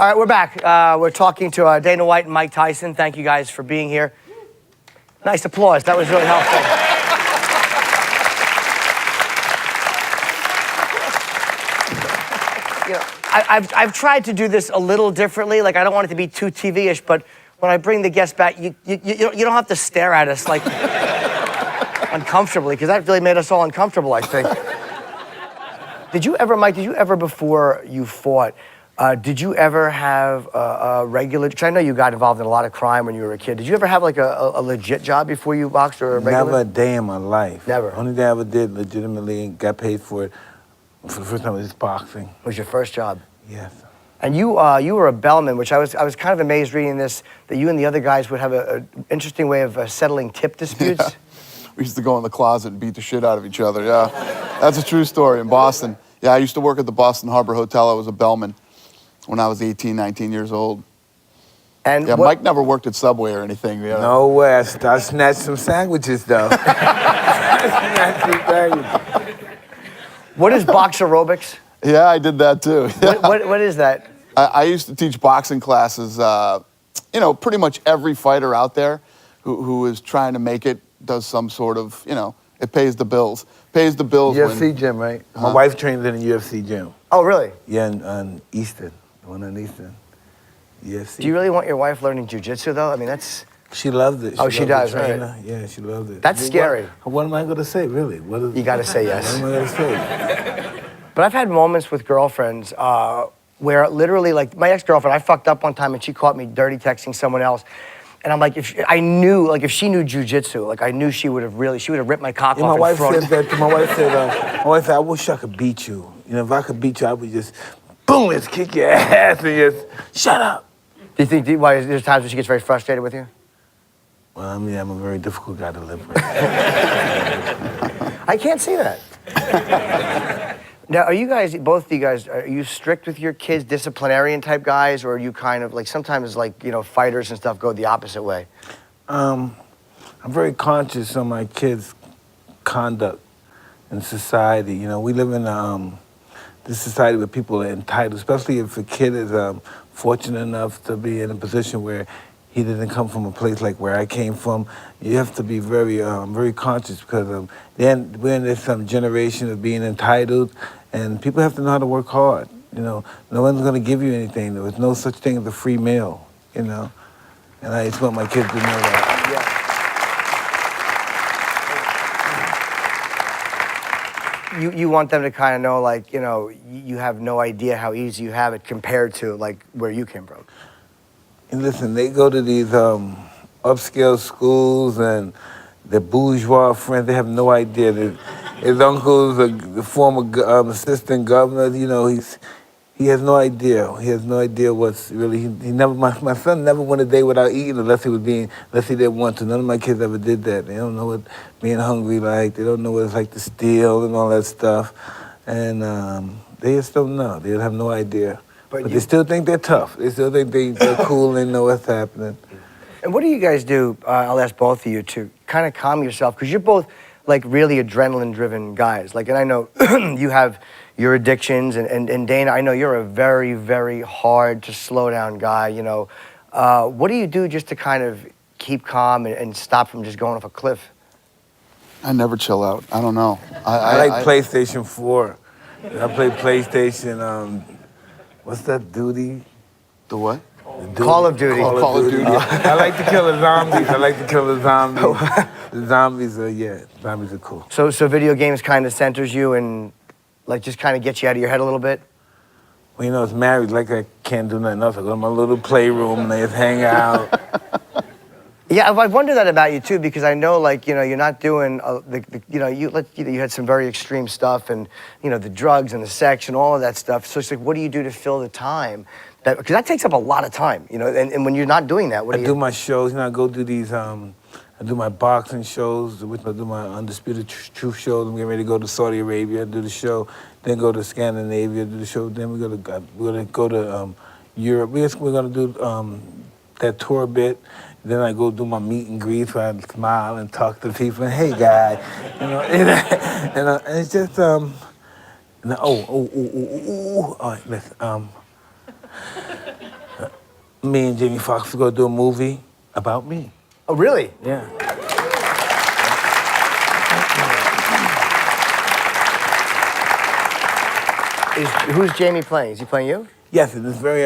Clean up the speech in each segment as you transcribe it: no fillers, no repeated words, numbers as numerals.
All right, we're back. We're talking to Dana White and Mike Tyson. Thank you guys for being here. Nice applause. That was really helpful. You know, I've tried to do this a little differently. Like, I don't want it to be too TV-ish, but when I bring the guests back, you don't have to stare at us like uncomfortably, because that really made us all uncomfortable, I think. Did you ever, Mike, before you fought, did you ever have a regular, because I know you got involved in a lot of crime when you were a kid. Did you ever have like a legit job before you boxed or a regular? Never a day in my life. Never? Only thing I ever did legitimately and got paid for it for the first time was just boxing. Was your first job? Yes. And you were a bellman, which I was kind of amazed reading this, that you and the other guys would have an interesting way of settling tip disputes. Yeah. We used to go in the closet and beat the shit out of each other, yeah. That's a true story in Boston. Yeah, I used to work at the Boston Harbor Hotel. I was a bellman when I was 18, 19 years old. And yeah, Mike never worked at Subway or anything. Yeah. No way. I snatched some sandwiches, though. I snatched some sandwiches. What is box aerobics? Yeah, I did that too. Yeah. What is that? I used to teach boxing classes. You know, pretty much every fighter out there who is trying to make it does some sort of, you know, it pays the bills. Pays the bills. UFC gym, right? My wife trains in a UFC gym. Oh, really? Yeah, on Eastern. The one on Eastern. UFC. Do you really want your wife learning jiu-jitsu, though? I mean, that's... She loved it. She does, right? Yeah, she loved it. That's scary. What am I going to say, really? You got to say yes. What am I going to say? But I've had moments with girlfriends where literally, like, my ex-girlfriend, I fucked up one time and she caught me dirty texting someone else. And I'm like, if she knew jiu-jitsu, like, I knew she would have ripped my cock off. My wife said that. My wife said, I wish I could beat you. You know, if I could beat you, I would just, boom, just kick your ass and just, shut up. Do you think, why, there's times when she gets very frustrated with you? Well, I mean, I'm a very difficult guy to live with. I can't see that. Now, are you guys, both of you guys, are you strict with your kids, disciplinarian type guys, or are you kind of like, sometimes like, you know, fighters and stuff go the opposite way? I'm very conscious of my kids' conduct in society. You know, we live in this society where people are entitled, especially if a kid is fortunate enough to be in a position where he didn't come from a place like where I came from. You have to be very, very conscious because then we're in this generation of being entitled, and people have to know how to work hard. You know, no one's going to give you anything. There was no such thing as a free meal. You know, and I just want my kids to know that. Yeah. You want them to kind of know, like, you know, you have no idea how easy you have it compared to like where you came from. And listen, they go to these upscale schools and the bourgeois friends, they have no idea. His uncle's the former assistant governor, you know, he has no idea. He has no idea what's really, he never, my son never went a day without eating unless he didn't want to. None of my kids ever did that. They don't know what being hungry like. They don't know what it's like to steal and all that stuff. And they just don't know. They have no idea. But they still think they're tough. They still think they're cool and know what's happening. And what do you guys do, I'll ask both of you, to kind of calm yourself? Because you're both, like, really adrenaline-driven guys. Like, and I know you have your addictions, and Dana, I know you're a very, very hard-to-slow-down guy, you know. What do you do just to kind of keep calm and stop from just going off a cliff? I never chill out. I don't know. I like PlayStation 4. I play PlayStation, what's that, Duty? The what? Call of Duty. Call of Duty. I like to kill the zombies. The zombies zombies are cool. So video games kind of centers you and, like, just kind of gets you out of your head a little bit? Well, you know, it's married, like I can't do nothing else. I go to my little playroom and I just hang out. Yeah, I wonder that about you too, because I know, like, you know, you're not doing, you know, you had some very extreme stuff, and, you know, the drugs and the sex and all of that stuff. So it's like, what do you do to fill the time? Because that takes up a lot of time, you know. And when you're not doing that, what do you do? I do my shows. You know, I go do these. I do my boxing shows. I do my Undisputed Truth shows. I'm getting ready to go to Saudi Arabia, do the show. Then go to Scandinavia, do the show. Then we're gonna go to Europe. We're gonna do that tour bit. Then I go do my meet and greet where I smile and talk to people. And, hey, guy, you know, and it's just all right, listen, Me and Jamie Foxx are gonna do a movie about me. Oh, really? Yeah. Who's Jamie playing? Is he playing you? Yes, and it's very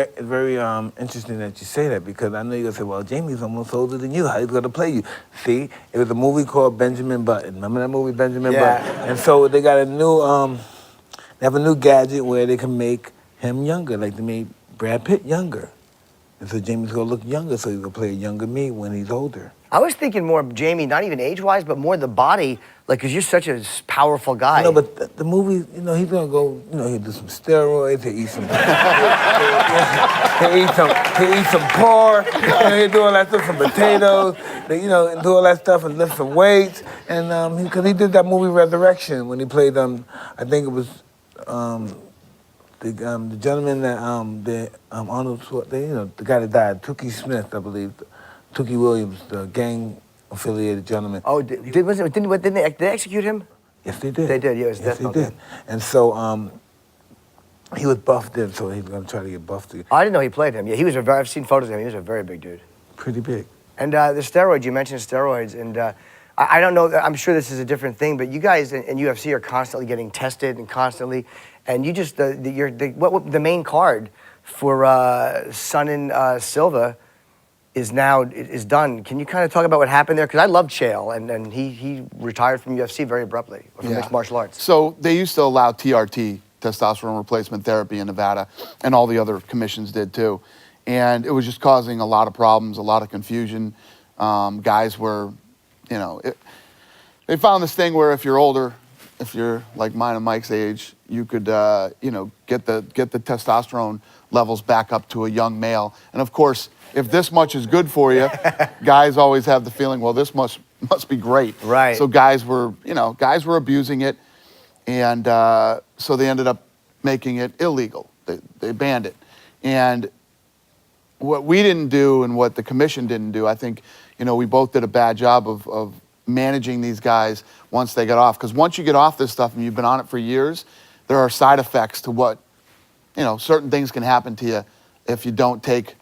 interesting that you say that because I know you're gonna say, well, Jamie's almost older than you. How he's gonna play you? See, it was a movie called Benjamin Button. Remember that movie, Benjamin Yeah. Button? And so they got a new, they have a new gadget where they can make him younger, like they made Brad Pitt younger. And so Jamie's gonna look younger, so he's gonna play a younger me when he's older. I was thinking more of Jamie, not even age-wise, but more the body, like, because you're such a powerful guy. No, but the movie, he's gonna go, he'll do some steroids, he'll eat some, he'll eat some pork, he'll do all that stuff, some potatoes, and do all that stuff and lift some weights. And because he did that movie Resurrection when he played, I think it was the gentleman that Arnold Schwarzenegger, the guy that died, Tookie Smith, I believe. Tookie Williams, the gang-affiliated gentleman. Oh, didn't they execute him? Yes, they did. They did, yeah, it was yes, they death did. penalty. And so he was buffed in, so he's gonna try to get buffed again. I didn't know he played him. Yeah, he was I've seen photos of him. He was a very big dude. Pretty big. And the steroids, you mentioned steroids, and I don't know, I'm sure this is a different thing, but you guys in UFC are constantly getting tested and constantly, and you just, the main card for Son and Silva is done. Can you kind of talk about what happened there? Because I love Chael, and he retired from UFC very abruptly, from mixed martial arts. So they used to allow TRT, testosterone replacement therapy, in Nevada, and all the other commissions did too. And it was just causing a lot of problems, a lot of confusion. Guys were, they found this thing where if you're older, if you're like mine and Mike's age, you could, get the testosterone levels back up to a young male. And of course, if this much is good for you, guys always have the feeling, well, this must be great. Right. So guys were abusing it, and so they ended up making it illegal. They banned it. And what we didn't do and what the commission didn't do, I think, we both did a bad job of managing these guys once they got off. Because once you get off this stuff and you've been on it for years, there are side effects to what, certain things can happen to you if you don't take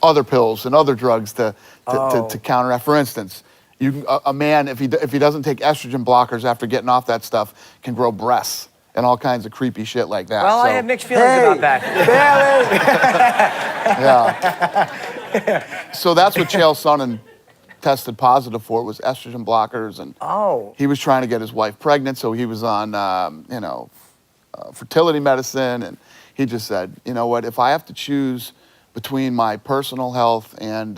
other pills and other drugs to counteract. For instance, a man, if he doesn't take estrogen blockers after getting off that stuff, can grow breasts and all kinds of creepy shit like that. Well, so, I have mixed feelings about that. Yeah. So that's what Chael Sonnen tested positive for, was estrogen blockers, and he was trying to get his wife pregnant, so he was on fertility medicine, and he just said, you know what, if I have to choose between my personal health and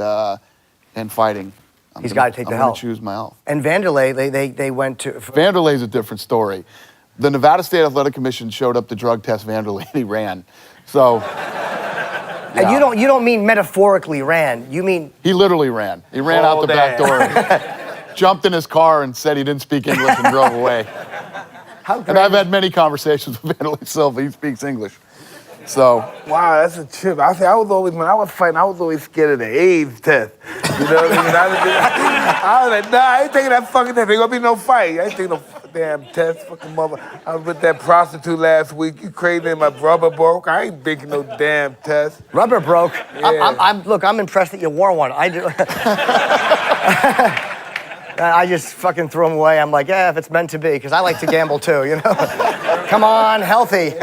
fighting, He's got to take the I'm health. going to choose my health. And Vanderlei, they went to... Vanderlei's a different story. The Nevada State Athletic Commission showed up to drug test Vanderlei, and he ran. So... And you don't mean metaphorically ran, you mean... He literally ran. He ran out the back door, jumped in his car and said he didn't speak English and drove away. And I've had many conversations with Vanderlei Silva. He speaks English. So... Wow, that's a trip. When I was fighting, I was always scared of the AIDS test. You know what I mean? I was like, nah, I ain't taking that fucking test. Ain't gonna be no fight. I ain't taking no damn test, fucking mother. I was with that prostitute last week. You crazy? My rubber broke. I ain't taking no damn test. Rubber broke? Yeah. Look, I'm impressed that you wore one. I just fucking threw them away. I'm like, yeah, if it's meant to be, because I like to gamble too, Come on, healthy.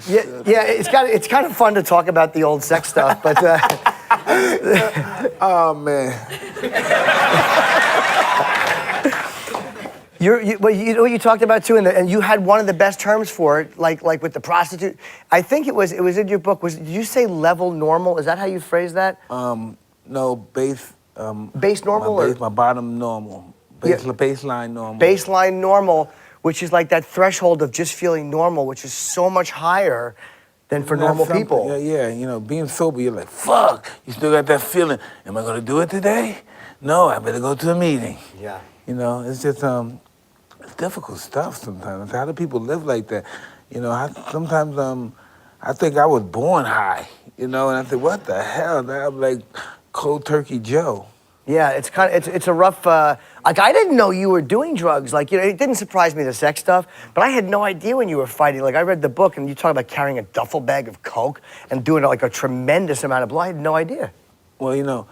Yeah, it's kind of fun to talk about the old sex stuff, but... Oh, man. You talked about too, and you had one of the best terms for it, like with the prostitute. I think it was in your book. Did you say level normal? Is that how you phrase that? No, base. Base normal, my bottom normal. Baseline normal. Baseline normal, which is like that threshold of just feeling normal, which is so much higher than for normal people. Yeah. Being sober, you're like, fuck. You still got that feeling. Am I gonna do it today? No, I better go to a meeting. Yeah. It's just it's difficult stuff sometimes. How do people live like that? Sometimes I think I was born high. And I said, what the hell? I'm like cold turkey Joe. Yeah, it's a rough. Like I didn't know you were doing drugs. Like it didn't surprise me the sex stuff, but I had no idea when you were fighting. Like I read the book and you talk about carrying a duffel bag of coke and doing like a tremendous amount of blow. I had no idea. Well,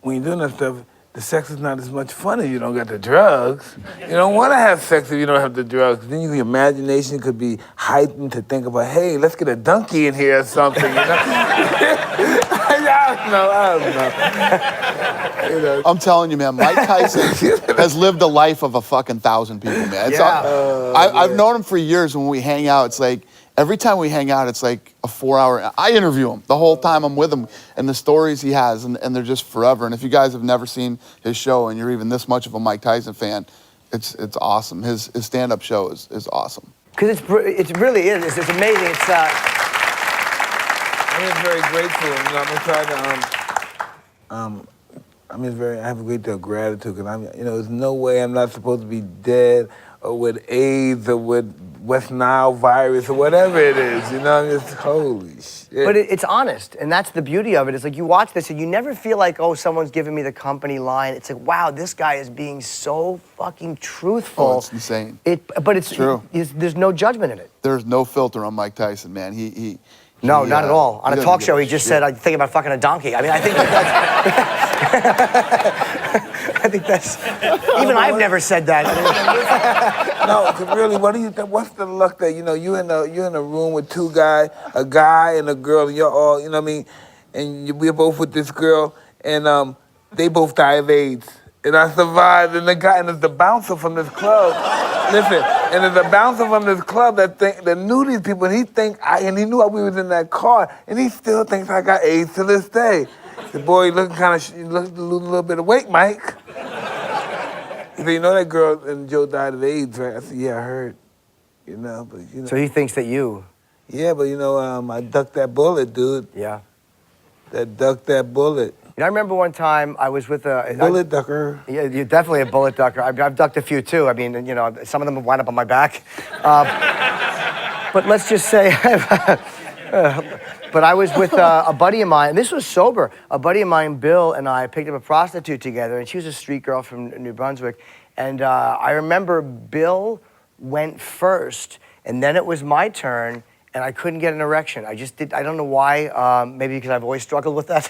when you're doing that stuff, the sex is not as much fun if you don't got the drugs. You don't want to have sex if you don't have the drugs. Then your imagination could be heightened to think about, hey, let's get a donkey in here or something. I don't know. I'm telling you, man, Mike Tyson has lived a life of a fucking 1,000 people, man. I've known him for years. When we hang out, it's like every time we hang out, it's like a 4-hour. I interview him the whole time I'm with him, and the stories he has, and they're just forever. And if you guys have never seen his show, and you're even this much of a Mike Tyson fan, it's awesome. His stand-up show is awesome. Because it really is. It's amazing. I'm just very grateful. I'm gonna try to. I have a great deal of gratitude because there's no way I'm not supposed to be dead or with AIDS or with West Nile virus or whatever it is. I'm just holy shit. But it's honest, and that's the beauty of it. It's like you watch this and you never feel like, oh, someone's giving me the company line. It's like, wow, this guy is being so fucking truthful. Oh, it's insane. But it's true. There's no judgment in it. There's no filter on Mike Tyson, man. No, not at all. On a talk show, he just said, "I think about fucking a donkey." I mean, I think I think that's. Even I've never said that. No, 'cause really, what do you think? What's the luck that you're in a room with two guys, a guy and a girl, and you're all, and we're both with this girl, and they both die of AIDS, and I survived, and it's the bouncer from this club. Listen, and there's a bouncer from this club that knew these people, and he knew we was in that car, and he still thinks I got AIDS to this day. The boy looking losing a little bit of weight, Mike. He said, that girl and Joe died of AIDS, right? I said, yeah, I heard. But So he thinks that you. Yeah, but I ducked that bullet, dude. Yeah. Ducked that bullet. I remember one time I was with a bullet ducker. Yeah, you're definitely a bullet ducker. I've ducked a few too. I mean, some of them have wound up on my back. But let's just say, but I was with a buddy of mine, and this was sober. A buddy of mine, Bill, and I picked up a prostitute together, and she was a street girl from New Brunswick. And I remember Bill went first, and then it was my turn. And I couldn't get an erection. I don't know why, maybe because I've always struggled with that.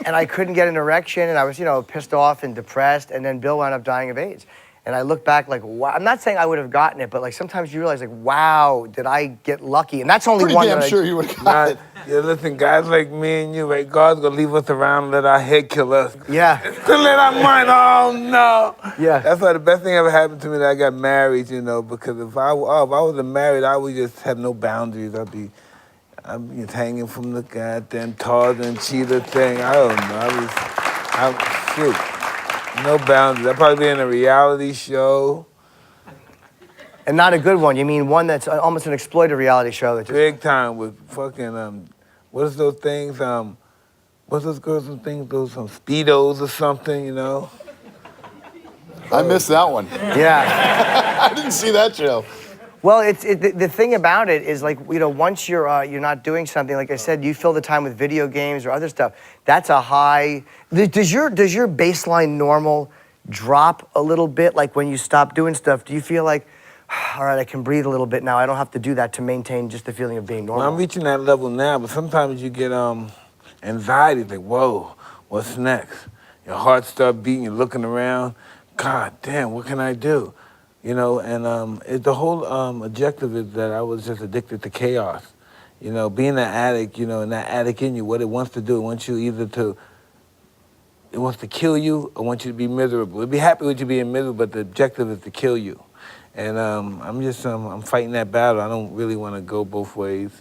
And I couldn't get an erection, and I was, pissed off and depressed, and then Bill wound up dying of AIDS. And I look back like, wow, I'm not saying I would have gotten it, but like sometimes you realize like, wow, did I get lucky? And that's only Pretty one damn that sure you would have gotten it. Yeah, listen, guys like me and you, right? God's gonna leave us around and let our head kill us. Yeah. To let our mind, oh no. Yeah. That's why the best thing ever happened to me that I got married, because if I wasn't married, I would just have no boundaries. I'd be just hanging from the goddamn Tarzan cheetah thing. I don't know. Shoot. No boundaries. I'd probably be in a reality show. And not a good one. You mean one that's almost an exploited reality show that just... Big time with fucking, what is those things? What's those girls and things? Those Speedos or something, I missed that one. Yeah. I didn't see that show. Well, the thing about it is like, once you're not doing something, like I said, you fill the time with video games or other stuff. That's a high. Does your baseline normal drop a little bit? Like when you stop doing stuff, do you feel like, all right, I can breathe a little bit now. I don't have to do that to maintain just the feeling of being normal. Well, I'm reaching that level now, but sometimes you get anxiety, like, whoa, what's next? Your heart starts beating, you're looking around. God damn, what can I do? The whole objective is that I was just addicted to chaos. Being an addict, and that addict in you, what it wants to do, it wants you it wants to kill you or wants you to be miserable. It'd be happy with you being miserable, but the objective is to kill you. And I'm fighting that battle. I don't really want to go both ways.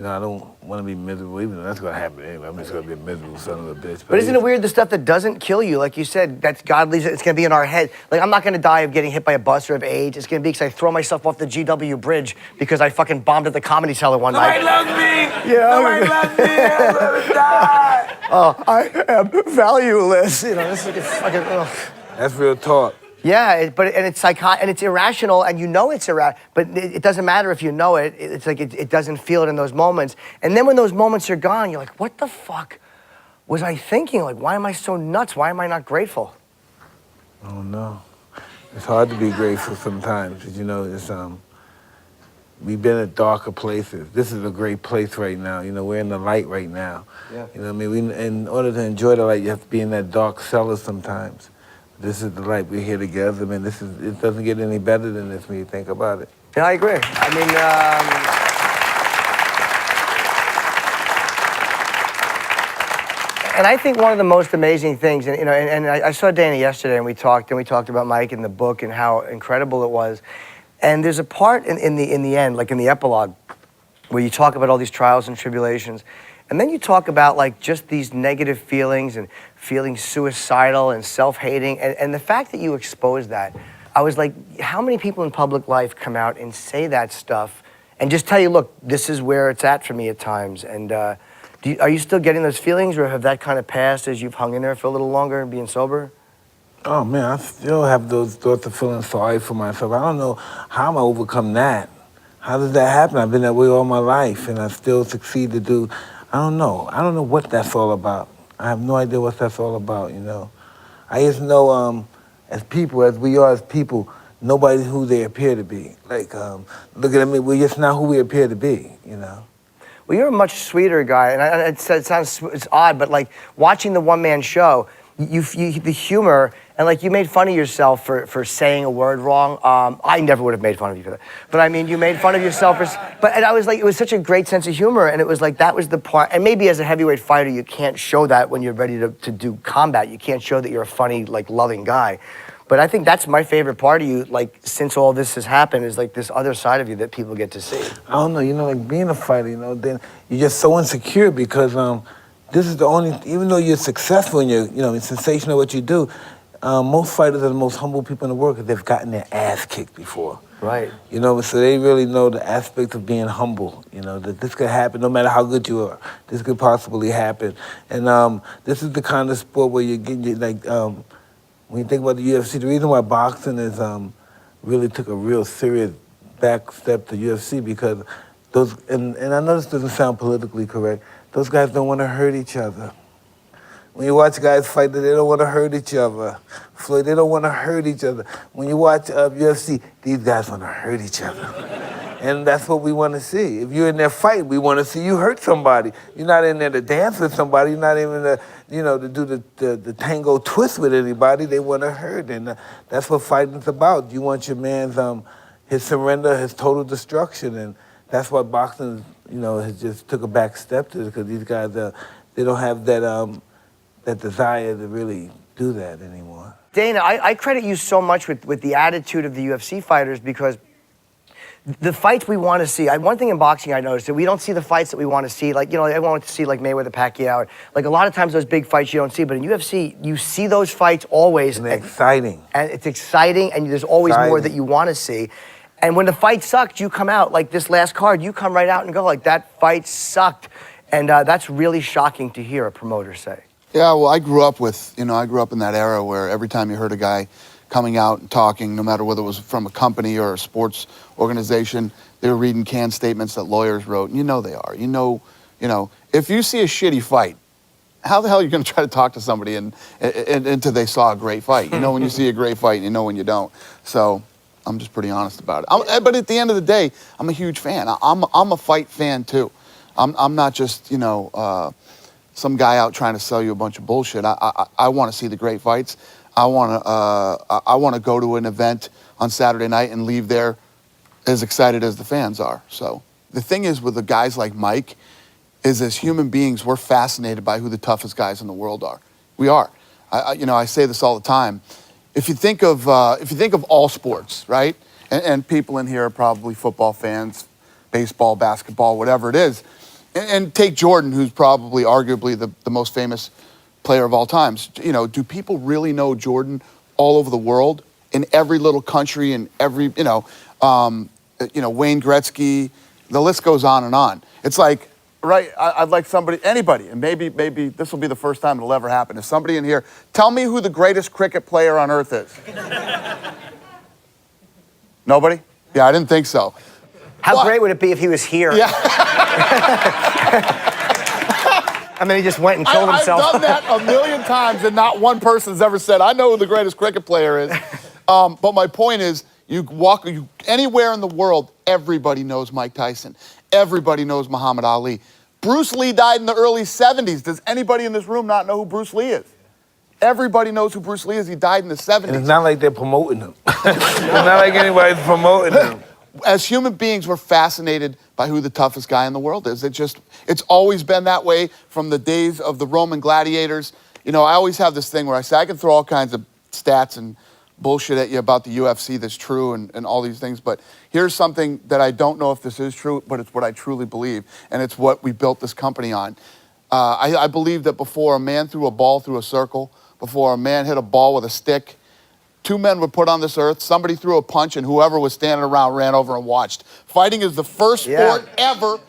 I don't want to be miserable, even though that's going to happen anyway. I'm just going to be a miserable son of a bitch. But isn't it weird, the stuff that doesn't kill you, like you said, that's God leaves it, it's going to be in our head. Like, I'm not going to die of getting hit by a bus or of AIDS. It's going to be because I throw myself off the GW bridge because I fucking bombed at the Comedy Cellar one night. Nobody loves me! Yeah. Nobody loves me! I'm going to die! Oh, I am valueless. This is fucking... That's real talk. Yeah, it's irrational, and it's irrational, but it doesn't matter if you know it. It's like it doesn't feel it in those moments. And then when those moments are gone, you're like, what the fuck was I thinking, like, why am I so nuts? Why am I not grateful? I don't know. It's hard to be grateful sometimes, 'cause, you know, we've been at darker places. This is a great place right now. You know, we're in the light right now. Yeah. You know what I mean? In order to enjoy the light, you have to be in that dark cellar sometimes. This is the light. We're here together, man. It doesn't get any better than this when you think about it. Yeah, I agree. I mean, and I think one of the most amazing things, and you know, and I saw Dana yesterday, and we talked about Mike and the book and how incredible it was. And there's a part in the end, like in the epilogue, where you talk about all these trials and tribulations, and then you talk about like just these negative feelings and feeling suicidal and self-hating, and the fact that you expose that, I was like, how many people in public life come out and say that stuff and just tell you, look, this is where it's at for me at times, and are you still getting those feelings, or have that kind of passed as you've hung in there for a little longer and being sober? Oh man, I still have those thoughts of feeling sorry for myself. I don't know how I'm gonna overcome that. How does that happen? I've been that way all my life, and I still succeed to do. I don't know. I don't know what that's all about. I have no idea what that's all about. You know, I just know as people, as we are as people, nobody's who they appear to be. Like, look at me. We're just not who we appear to be. You know. Well, you're a much sweeter guy, and it's odd, but like watching the one-man show, the humor, and like you made fun of yourself for saying a word wrong. I never would have made fun of you for that, but I mean, you made fun of yourself and I was like, it was such a great sense of humor, and it was like that was the part. And maybe as a heavyweight fighter, you can't show that when you're ready to do combat. You can't show that you're a funny, like loving guy. But I think that's my favorite part of you, like, since all this has happened, is like this other side of you that people get to see. I don't know, you know, like being a fighter, you know, then you're just so insecure because this is the only, even though you're successful and you're, you know, it's sensational what you do, most fighters are the most humble people in the world because they've gotten their ass kicked before. Right. You know, so they really know the aspect of being humble, you know, that this could happen no matter how good you are. This could possibly happen. And this is the kind of sport where you get, like, when you think about the UFC, the reason why boxing is really took a real serious back step to UFC because those, and I know this doesn't sound politically correct, those guys don't want to hurt each other. When you watch guys fight, they don't want to hurt each other. Floyd, they don't want to hurt each other. When you watch UFC, these guys want to hurt each other. And that's what we want to see. If you're in there fighting, we want to see you hurt somebody. You're not in there to dance with somebody. You're not even to, you know, to do the tango twist with anybody. They want to hurt, and that's what fighting's about. You want your man's his surrender, his total destruction, and that's what boxing, you know, has just took a back step to, because these guys, they don't have that desire to really do that anymore. Dana, I credit you so much with the attitude of the UFC fighters, because the fights we want to see. One thing in boxing I noticed that we don't see the fights that we want to see. Like, you know, everyone wants to see like Mayweather, Pacquiao. Like a lot of times those big fights you don't see, but in UFC you see those fights always. And they're exciting. And it's exciting, and there's always more that you want to see. And when the fight sucked, you come out like this last card. You come right out and go like, that fight sucked, and that's really shocking to hear a promoter say. Yeah, well, I grew up in that era where every time you heard a guy coming out and talking, no matter whether it was from a company or a sports organization, they were reading canned statements that lawyers wrote, and you know they are. You know, if you see a shitty fight, how the hell are you going to try to talk to somebody until they saw a great fight? You know when you see a great fight, and you know when you don't. So I'm just pretty honest about it. But at the end of the day, I'm a huge fan. I'm a fight fan too. I'm not just, some guy out trying to sell you a bunch of bullshit. I want to see the great fights. I want to go to an event on Saturday night and leave there as excited as the fans are. So the thing is with the guys like Mike is, as human beings, we're fascinated by who the toughest guys in the world are. We are. I say this all the time. If you think of all sports, right? And people in here are probably football fans, baseball, basketball, whatever it is. And take Jordan, who's probably arguably the most famous player of all times. Do people really know Jordan all over the world, in every little country, in every, Wayne Gretzky, the list goes on and on. It's like, right, I'd like anybody, and maybe this will be the first time it'll ever happen. If somebody in here, tell me who the greatest cricket player on earth is. Nobody? Yeah, I didn't think so. How great would it be if he was here? Yeah. And then he just went and killed I've himself. done that a million times, and not one person's ever said, I know who the greatest cricket player is. But my point is, you walk anywhere in the world, everybody knows Mike Tyson. Everybody knows Muhammad Ali. Bruce Lee died in the early 70s. Does anybody in this room not know who Bruce Lee is? Everybody knows who Bruce Lee is. He died in the 70s. And it's not like they're promoting him. It's not like anybody's promoting him. As human beings, we're fascinated by who the toughest guy in the world is. It's always been that way from the days of the Roman gladiators. You know, I always have this thing where I say, I can throw all kinds of stats and bullshit at you about the UFC that's true and all these things, but here's something that I don't know if this is true, but it's what I truly believe, and it's what we built this company on. I believe that before a man threw a ball through a circle, before a man hit a ball with a stick, two men were put on this earth, somebody threw a punch, and whoever was standing around ran over and watched. Fighting is the first sport ever,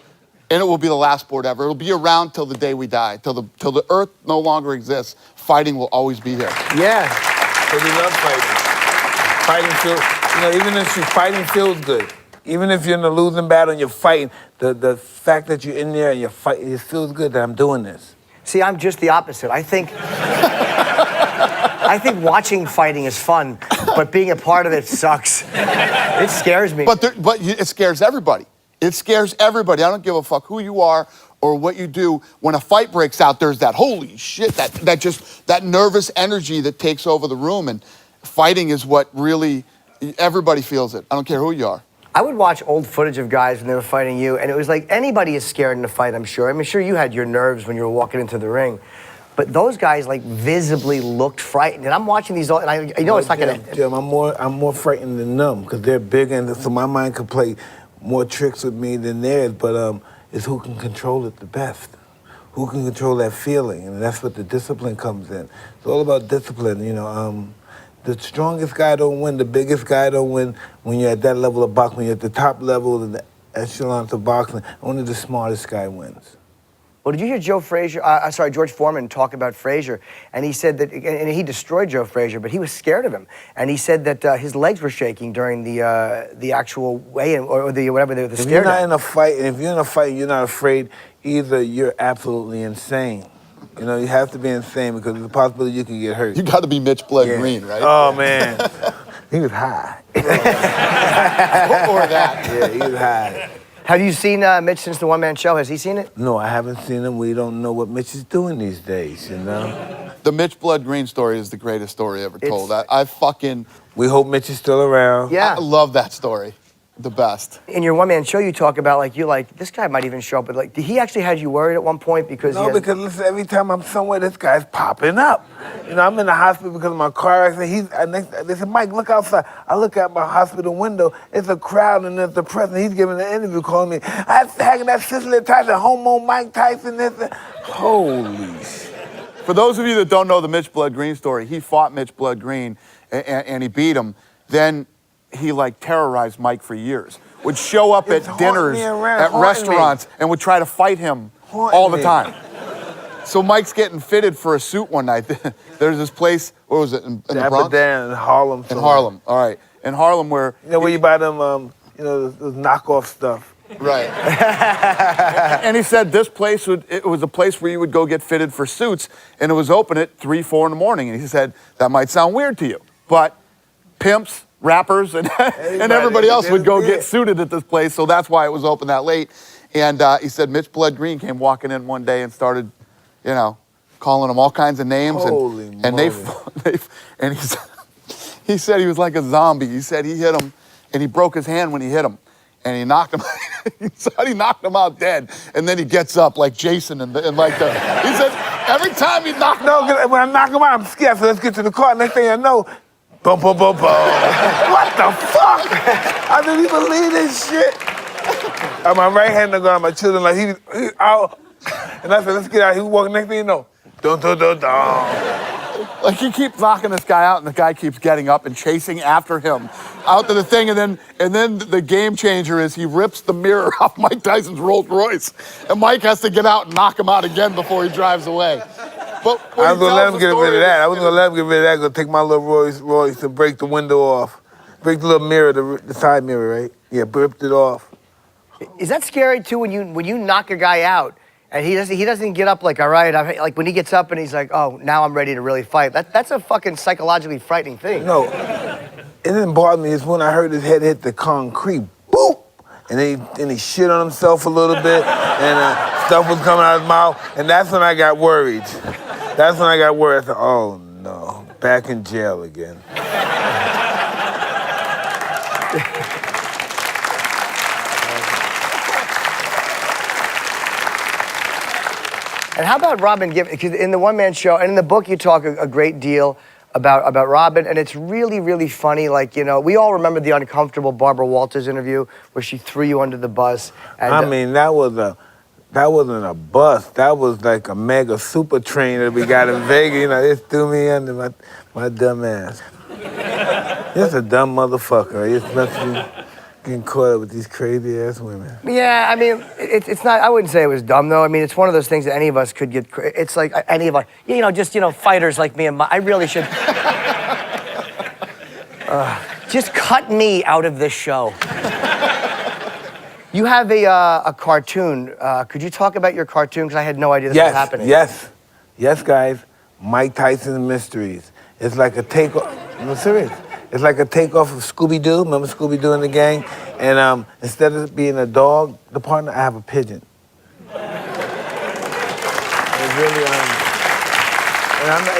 and it will be the last sport ever. It'll be around till the day we die, till the earth no longer exists. Fighting will always be here. Yeah. But we love fighting. Fighting feels, even if you're fighting feels good. Even if you're in a losing battle and you're fighting, the fact that you're in there and you're fighting, it feels good that I'm doing this. See, I'm just the opposite. I think watching fighting is fun, but being a part of it sucks. It scares me. But it scares everybody. It scares everybody. I don't give a fuck who you are or what you do. When a fight breaks out, there's that holy shit, that nervous energy that takes over the room. And fighting is what really, everybody feels it. I don't care who you are. I would watch old footage of guys when they were fighting you, and it was like anybody is scared in a fight, I'm sure. I mean, sure you had your nerves when you were walking into the ring, but those guys like visibly looked frightened. And I'm watching these, and I know it's not gonna. Jim, I'm more frightened than them because they're bigger, and so my mind can play more tricks with me than theirs. But it's who can control it the best, who can control that feeling, and that's what the discipline comes in. It's all about discipline, The strongest guy don't win, the biggest guy don't win when you're at that level of boxing. When you're at the top level of the echelons of boxing, only the smartest guy wins. Well, did you hear George Foreman talk about Frazier? And he said that, and he destroyed Joe Frazier, but he was scared of him. And he said that his legs were shaking during the actual weigh-in, or the whatever they were scared of. If you're not in a fight, and if you're in a fight and you're not afraid, either you're absolutely insane. You have to be insane because there's a possibility you can get hurt. You got to be Mitch Blood Green, right? Oh, man. He was high. Or that. Yeah, he was high. Have you seen Mitch since the one-man show? Has he seen it? No, I haven't seen him. We don't know what Mitch is doing these days, The Mitch Blood Green story is the greatest story ever told. We hope Mitch is still around. Yeah. I love that story. The best. In your one-man show, you talk about, this guy might even show up, but, did he actually have you worried at one point because No, because listen, every time I'm somewhere, this guy's popping up. I'm in the hospital because of my car accident. They said, Mike, look outside. I look out my hospital window. It's a crowd, and there's the president. He's giving an interview calling me, I'm tagging that Cicely Tyson, homo Mike Tyson. Holy shit. For those of you that don't know the Mitch Blood Green story, he fought Mitch Blood Green, and he beat him. Then he terrorized Mike for years. Would show up at dinners, at restaurants, and would try to fight him all the time. So Mike's getting fitted for a suit one night. There's this place, where was it, in the Bronx? In Harlem. In Harlem, all right. In Harlem where... where you buy them, those knockoff stuff. Right. And he said this place, it was a place where you would go get fitted for suits, and it was open at 3, 4 in the morning. And he said, that might sound weird to you, but pimps, rappers, and everybody else would go get suited at this place, so that's why it was open that late. And he said Mitch Blood Green came walking in one day and started, calling him all kinds of names. Holy And he said he was like a zombie. He said he hit him, and he broke his hand when he hit him. And he knocked him, he thought he knocked him out dead. And then he gets up like Jason he said every time he knocked him out. No, when I knock him out, I'm scared, so let's get to the car. Next thing I know, boom, boom, boom, boom. What the fuck? I didn't even believe this shit. My right hand got on my children like he out. And I said, let's get out. He was walking, next thing you know, dun, dun, dun, dun. Like he keeps knocking this guy out, and the guy keeps getting up and chasing after him out to the thing, and then the game changer is he rips the mirror off Mike Tyson's Rolls Royce, and Mike has to get out and knock him out again before he drives away. But I was gonna let him get rid of that. I wasn't gonna let him get rid of that. Gonna take my little Royce and break the window off, break the little mirror, the side mirror, right? Yeah, ripped it off. Is that scary too when you knock a guy out And he doesn't get up like, all right, like when he gets up and he's like, oh, now I'm ready to really fight. That's a fucking psychologically frightening thing. No, it didn't bother me. It's when I heard his head hit the concrete, boop, and he shit on himself a little bit, and stuff was coming out of his mouth, and that's when I got worried. That's when I got worried. I thought, oh no, back in jail again. And how about Robin Gibb? Because in the one-man show and in the book, you talk a great deal about Robin, and it's really, really funny. Like, you know, we all remember the uncomfortable Barbara Walters interview where she threw you under the bus. And, I mean, that wasn't a bus. That was like a mega super train that we got in Vegas. You know, it threw me under my dumb ass. Just a dumb motherfucker. It's nothing. Getting caught up with these crazy ass women. Yeah, I mean, it's not. I wouldn't say it was dumb though. I mean, it's one of those things that any of us could get. It's like any of us, you know, just fighters like me and I really should. Just cut me out of this show. You have a cartoon. Could you talk about your cartoon? Because I had no idea this was happening. Yes, guys. Mike Tyson's Mysteries. It's like a takeoff. I'm serious. It's like a takeoff of Scooby-Doo. Remember Scooby-Doo and the gang? And instead of being a dog, the partner, I have a pigeon. It's really,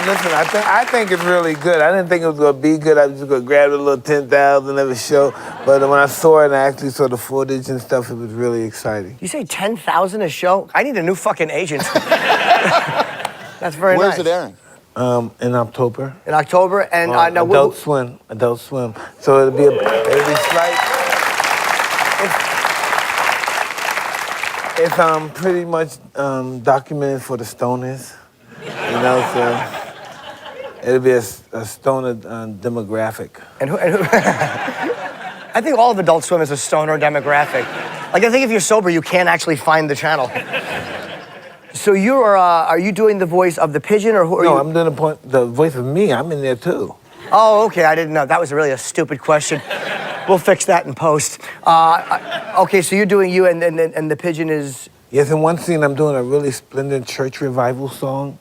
listen, I think it's really good. I didn't think it was gonna be good. I was just gonna grab a little 10,000 every show. But when I saw it and I actually saw the footage and stuff, it was really exciting. You say 10,000 a show? I need a new fucking agent. That's very Where's nice. it airing? In October. In October, and now Adult Swim. So it'll be slight. It's pretty much documented for the stoners. You know, so it'll be a stoner demographic. And who I think all of Adult Swim is a stoner demographic. Like, I think if you're sober, you can't actually find the channel. So are you doing the voice of the pigeon, or who are you? No, I'm doing the voice of me. I'm in there too. Oh, okay, I didn't know. That was really a stupid question. We'll fix that in post. Okay, so you're doing you, and the pigeon is... Yes, in one scene, I'm doing a really splendid church revival song.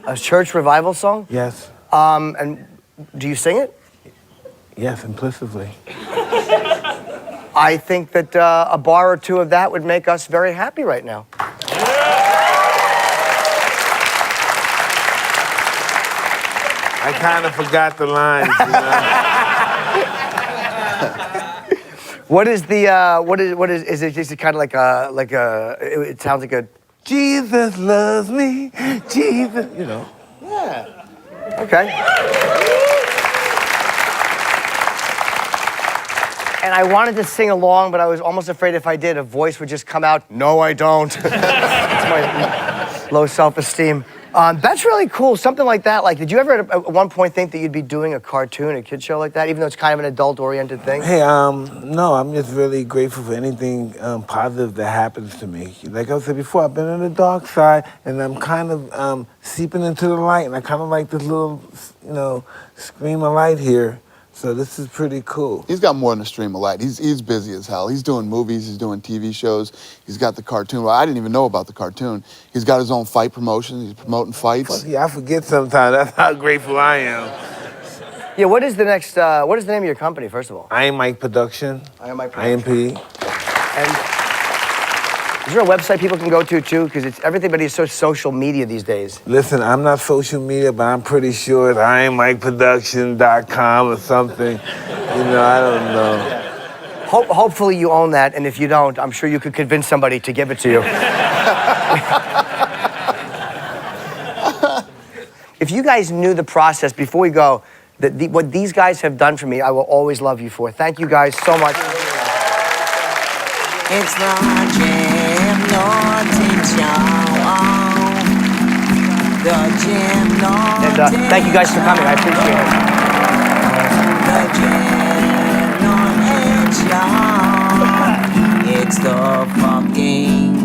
A church revival song? Yes. And do you sing it? Yes, implicitly. I think that a bar or two of that would make us very happy right now. I kind of forgot the lines, you know. What is it kind of like a, it sounds like a... Jesus loves me, Jesus, you know. Yeah. Okay. And I wanted to sing along, but I was almost afraid if I did, a voice would just come out, no, I don't. That's my low self-esteem. That's really cool, something like that. Like, did you ever at one point think that you'd be doing a cartoon, a kid show like that, even though it's kind of an adult-oriented thing? Hey, no, I'm just really grateful for anything positive that happens to me. Like I said before, I've been on the dark side, and I'm kind of seeping into the light, and I kind of like this little, you know, stream of light here. So this is pretty cool. He's got more than a stream of light. He's busy as hell. He's doing movies, he's doing TV shows, he's got the cartoon. Well, I didn't even know about the cartoon. He's got his own fight promotion, he's promoting fights. Fuck yeah, I forget sometimes. That's how grateful I am. Yeah, what is the name of your company, first of all? I Am Mike Production. I Am Mike Production. IMP. And is there a website people can go to too? Because everybody's so social media these days. Listen, I'm not social media, but I'm pretty sure it's IamMikeProduction.com or something. You know, I don't know. Hopefully you own that, and if you don't, I'm sure you could convince somebody to give it to you. If you guys knew the process before we go, what these guys have done for me, I will always love you for. Thank you guys so much. It's the Jim Norton Show. The Jim Norton. And thank you guys for coming. I appreciate The Jim Norton Show. It's the fucking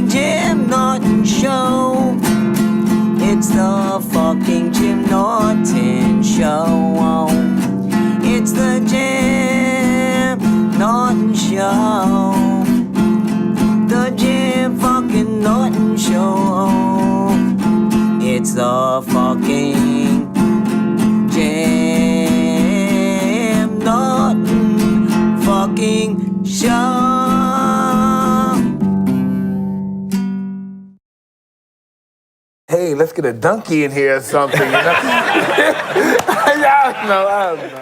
Jim Norton Show. It's the fucking Jim Norton Show. It's the Jim Norton show. The Jim fucking Norton show. It's the fucking Jim Norton fucking show. Hey, let's get a donkey in here or something, you know? I don't know.